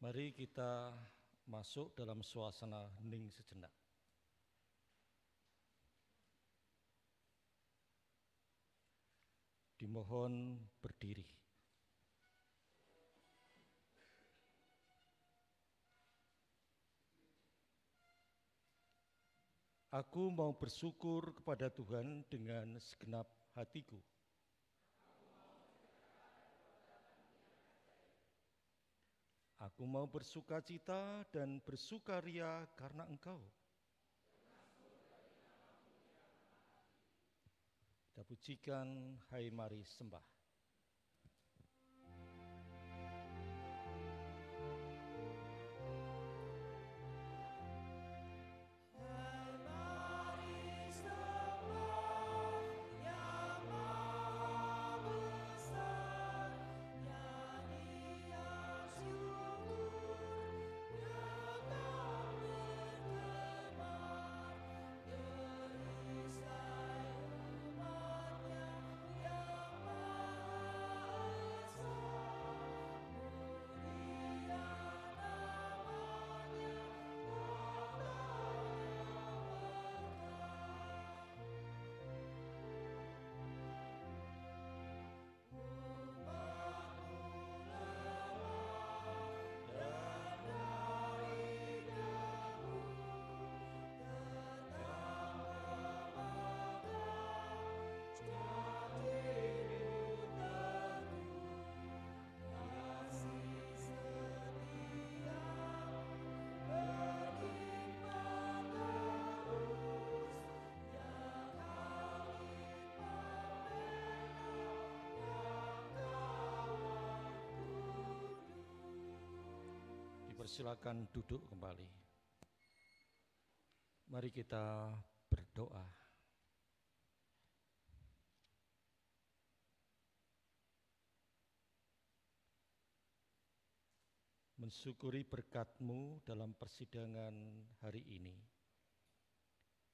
Mari kita masuk dalam suasana hening sejenak. Dimohon berdiri. Aku mau bersyukur kepada Tuhan dengan segenap hatiku. Aku mau bersukacita dan bersukaria karena Engkau. Kita pujikan, hai mari sembah. Dipersilakan duduk kembali. Mari kita berdoa. Mensyukuri berkat-Mu dalam persidangan hari ini.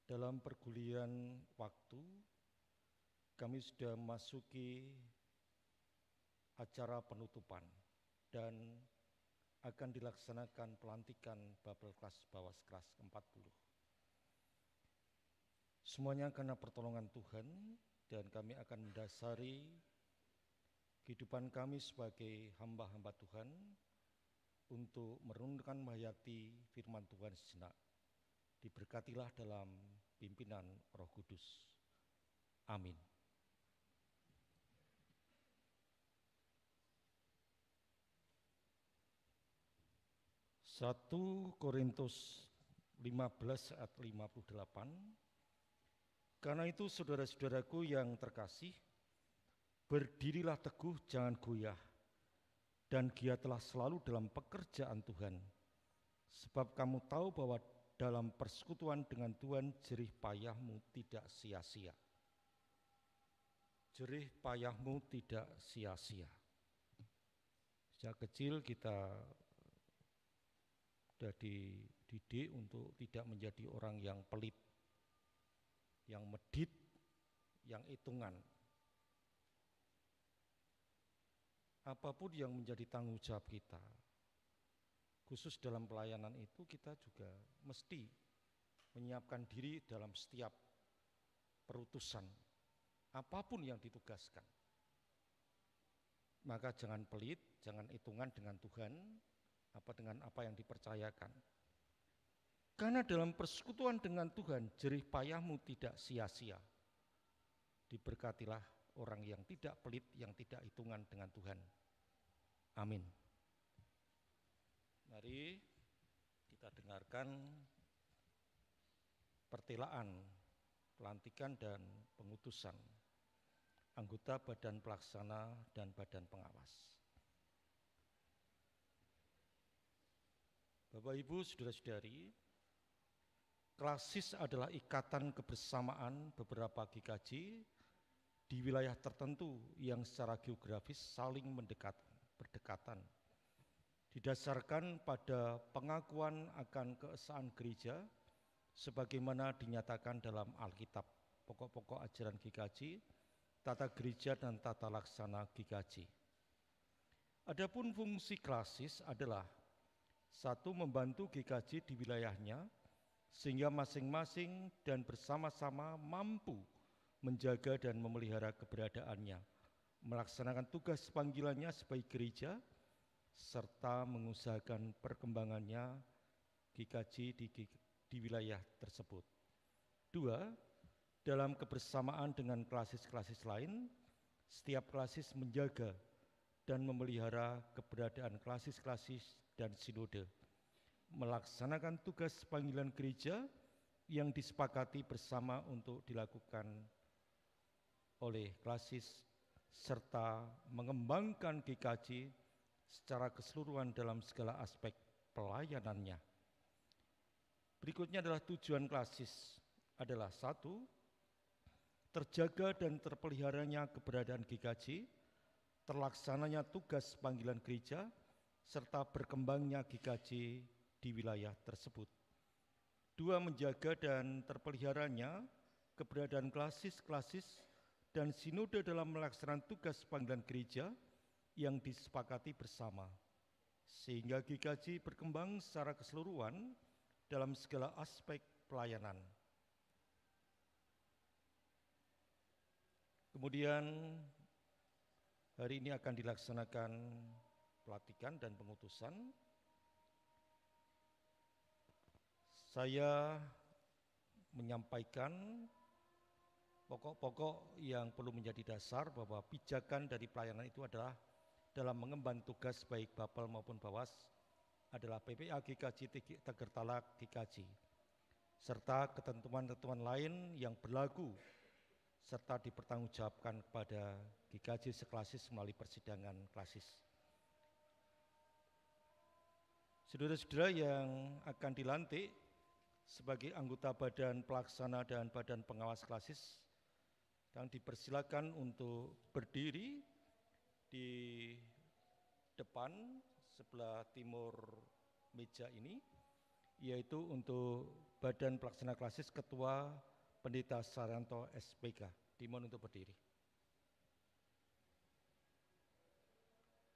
Dalam pergulian waktu, kami sudah memasuki acara penutupan dan akan dilaksanakan pelantikan Babel kelas bawah kelas ke-40. Semuanya karena pertolongan Tuhan, dan kami akan mendasari kehidupan kami sebagai hamba-hamba Tuhan untuk merenungkan menghayati firman Tuhan sejenak. Diberkatilah dalam pimpinan Roh Kudus. Amin. Satu Korintus 15 ayat 58. Karena itu saudara-saudaraku yang terkasih, berdirilah teguh, jangan goyah, dan giatlah selalu dalam pekerjaan Tuhan. Sebab kamu tahu bahwa dalam persekutuan dengan Tuhan jerih payahmu tidak sia-sia. Jerih payahmu tidak sia-sia. Sejak kecil kita sudah dididik untuk tidak menjadi orang yang pelit, yang medit, yang hitungan. Apapun yang menjadi tanggung jawab kita, khusus dalam pelayanan itu, kita juga mesti menyiapkan diri dalam setiap perutusan, apapun yang ditugaskan. Maka jangan pelit, jangan hitungan dengan Tuhan, dengan apa yang dipercayakan. Karena dalam persekutuan dengan Tuhan, jerih payahmu tidak sia-sia. Diberkatilah orang yang tidak pelit, yang tidak hitungan dengan Tuhan. Amin. Mari kita dengarkan pertelaan, pelantikan dan pengutusan anggota Badan Pelaksana dan Badan Pengawas. Bapak Ibu, saudara-saudari, klasis adalah ikatan kebersamaan beberapa GKJ di wilayah tertentu yang secara geografis saling berdekatan, didasarkan pada pengakuan akan keesaan gereja sebagaimana dinyatakan dalam Alkitab, pokok-pokok ajaran GKJ, tata gereja dan tata laksana GKJ. Adapun fungsi klasis adalah Satu, membantu GKJ di wilayahnya, sehingga masing-masing dan bersama-sama mampu menjaga dan memelihara keberadaannya, melaksanakan tugas panggilannya sebagai gereja, serta mengusahakan perkembangannya GKJ di wilayah tersebut. Dua, dalam kebersamaan dengan klasis-klasis lain, setiap klasis menjaga dan memelihara keberadaan klasis-klasis dan sinode, melaksanakan tugas panggilan gereja yang disepakati bersama untuk dilakukan oleh klasis, serta mengembangkan GKJ secara keseluruhan dalam segala aspek pelayanannya. Berikutnya adalah tujuan klasis adalah: satu, terjaga dan terpeliharanya keberadaan GKJ, terlaksananya tugas panggilan gereja, serta berkembangnya GKJ di wilayah tersebut. Dua, menjaga dan terpeliharanya keberadaan klasis-klasis dan sinode dalam melaksanakan tugas panggilan gereja yang disepakati bersama, sehingga GKJ berkembang secara keseluruhan dalam segala aspek pelayanan. Kemudian hari ini akan dilaksanakan pelantikan dan pengutusan. Saya menyampaikan pokok-pokok yang perlu menjadi dasar bahwa pijakan dari pelayanan itu adalah dalam mengemban tugas baik Bapel maupun Bawas adalah PPA GKJ Tegertalak GKJ, serta ketentuan-ketentuan lain yang berlaku serta dipertanggungjawabkan kepada GKJ seklasis melalui persidangan klasis. Saudara-saudara yang akan dilantik sebagai anggota badan pelaksana dan badan pengawas klasis, dan dipersilakan untuk berdiri di depan sebelah timur meja ini, yaitu untuk badan pelaksana klasis Ketua Pendeta Saryanto SPK. Dimohon untuk berdiri.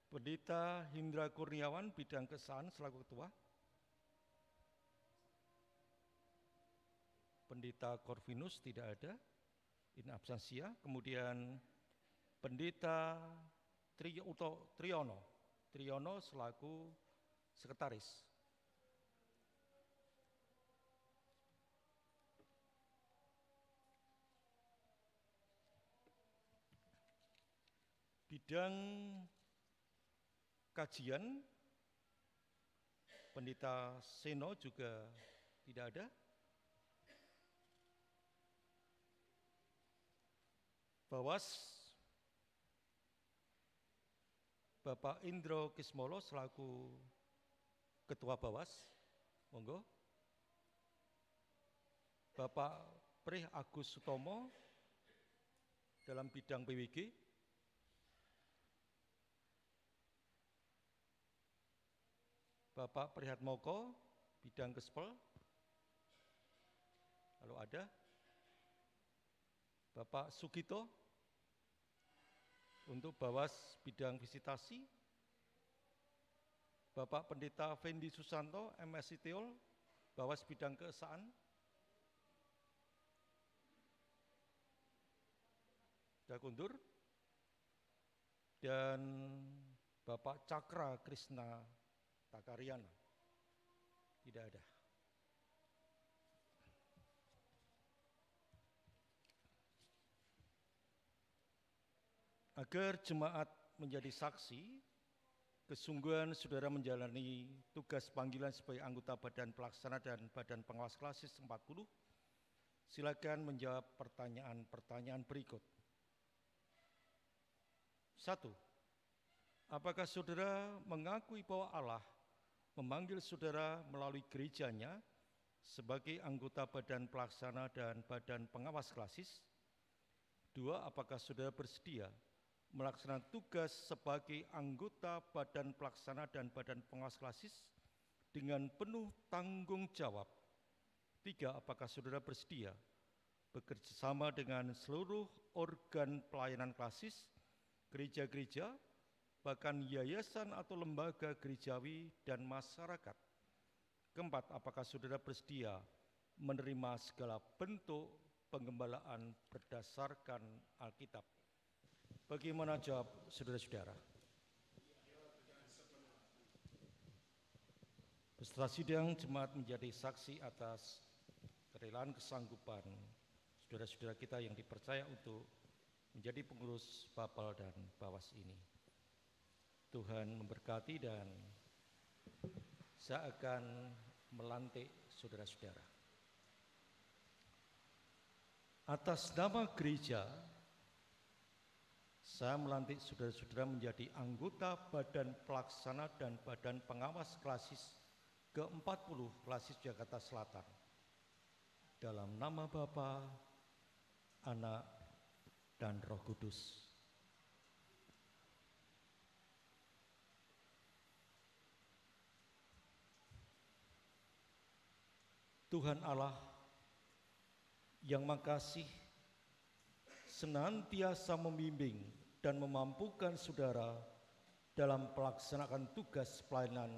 Pendeta Hindra Kurniawan bidang keesaan selaku ketua. Pendeta Corvinus tidak ada, in absentia. Kemudian Pendeta Triyono selaku sekretaris. Bidang kajian, Pendeta Seno juga tidak ada. Bawas, Bapak Indro Kismolo selaku Ketua Bawas, monggo. Bapak Prih Agus Sutomo dalam bidang PWG. Bapak Prihatmoko bidang Kespel, kalau ada. Bapak Sugito untuk Bawas bidang visitasi. Bapak Pendeta Fendi Susanto MSc Teol, Bawas bidang keesaan. Sudah kundur. Dan Bapak Cakra Krishna Takaryana tidak ada. Agar jemaat menjadi saksi kesungguhan saudara menjalani tugas panggilan sebagai anggota badan pelaksana dan badan pengawas klasis 40, silakan menjawab pertanyaan-pertanyaan berikut. 1. Apakah saudara mengakui bahwa Allah memanggil saudara melalui gerejanya sebagai anggota badan pelaksana dan badan pengawas klasis? 2. Apakah saudara bersedia melaksanakan tugas sebagai anggota badan pelaksana dan badan pengawas klasis dengan penuh tanggung jawab? 3. Apakah saudara bersedia bekerjasama dengan seluruh organ pelayanan klasis, gereja-gereja, bahkan yayasan atau lembaga gerejawi dan masyarakat Keempat, apakah saudara bersedia menerima segala bentuk penggembalaan berdasarkan Alkitab? Bagaimana jawab saudara-saudara? Peserta sidang jemaat menjadi saksi atas kerelaan kesanggupan saudara-saudara kita yang dipercaya untuk menjadi pengurus Bapel dan Bawas ini. Tuhan memberkati dan saya akan melantik saudara-saudara. Atas nama gereja, saya melantik saudara-saudara menjadi anggota Badan Pelaksana dan Badan Pengawas Klasis ke-40 Klasis Jakarta Selatan. Dalam nama Bapa, Anak, dan Roh Kudus. Tuhan Allah yang Maha Kasih senantiasa membimbing dan memampukan saudara dalam pelaksanaan tugas pelayanan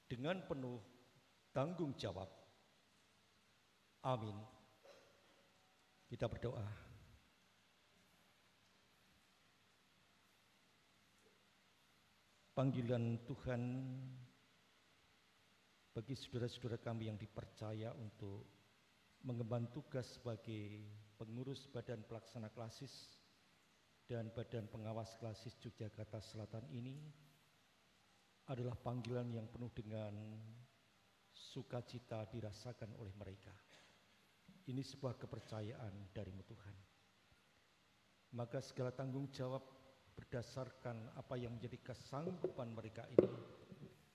dengan penuh tanggung jawab. Amin. Kita berdoa. Panggilan Tuhan bagi saudara-saudara kami yang dipercaya untuk mengemban tugas sebagai pengurus Badan Pelaksana Klasis dan Badan Pengawas Klasis Yogyakarta Selatan ini adalah panggilan yang penuh dengan sukacita dirasakan oleh mereka. Ini sebuah kepercayaan darimu Tuhan. Maka segala tanggung jawab berdasarkan apa yang menjadi kesanggupan mereka ini,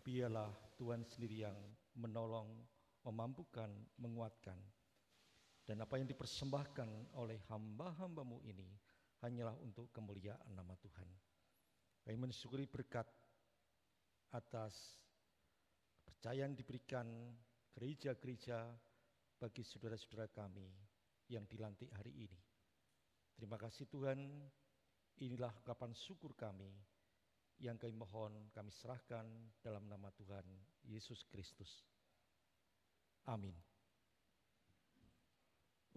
biarlah Tuhan sendiri yang menolong, memampukan, menguatkan. Dan apa yang dipersembahkan oleh hamba-hambamu ini hanyalah untuk kemuliaan nama Tuhan. Kami mensyukuri berkat atas kepercayaan diberikan gereja-gereja bagi saudara-saudara kami yang dilantik hari ini. Terima kasih Tuhan, inilah ungkapan syukur kami yang kami mohon, kami serahkan dalam nama Tuhan Yesus Kristus. Amin.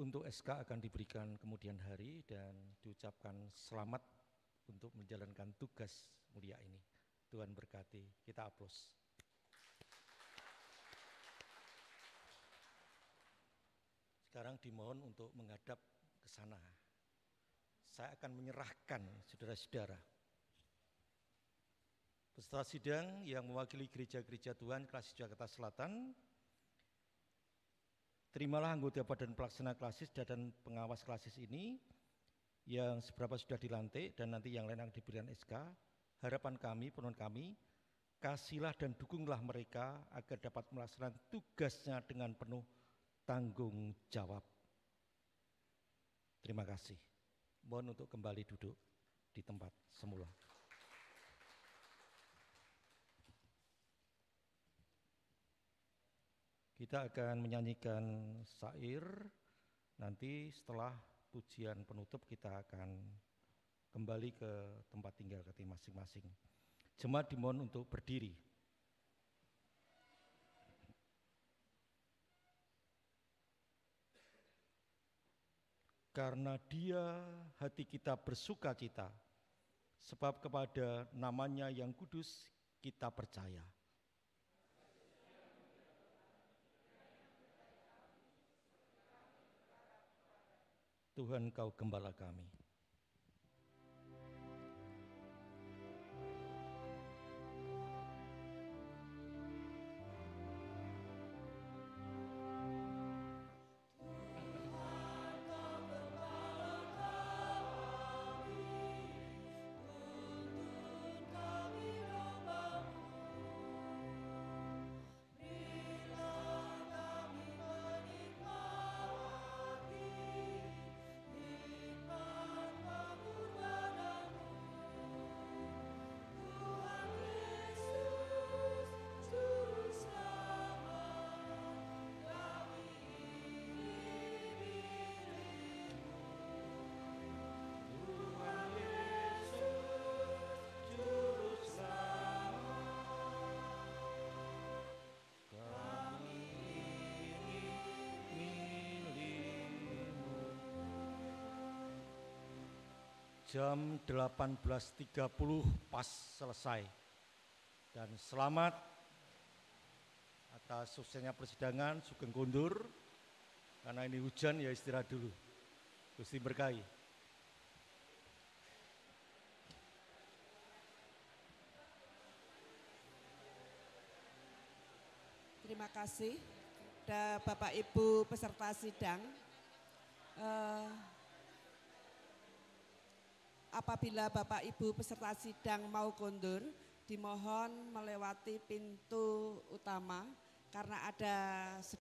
Untuk SK akan diberikan kemudian hari dan diucapkan selamat untuk menjalankan tugas mulia ini. Tuhan berkati, kita aplaus. Sekarang dimohon untuk menghadap ke sana. Saya akan menyerahkan saudara-saudara peserta sidang yang mewakili gereja-gereja Tuhan Klasis Jakarta Selatan. Terimalah anggota Badan Pelaksana Klasis dan Pengawas Klasis ini yang seberapa sudah dilantik dan nanti yang lain akan diberikan SK. Harapan kami, penuh kami, kasihlah dan dukunglah mereka agar dapat melaksanakan tugasnya dengan penuh tanggung jawab. Terima kasih. Mohon untuk kembali duduk di tempat semula. Kita akan menyanyikan syair, nanti setelah pujian penutup kita akan kembali ke tempat tinggal kita masing-masing. Jemaat dimohon untuk berdiri. Karena Dia hati kita bersuka cita, sebab kepada namanya yang kudus kita percaya. Tuhan Kau gembala kami. jam 18.30 pas selesai. Dan selamat atas suksesnya persidangan. Sugeng kondur. Karena ini hujan ya istirahat dulu. Gusti berkahi. Terima kasih Bapak Ibu peserta sidang. Apabila Bapak Ibu peserta sidang mau kondur, dimohon melewati pintu utama karena ada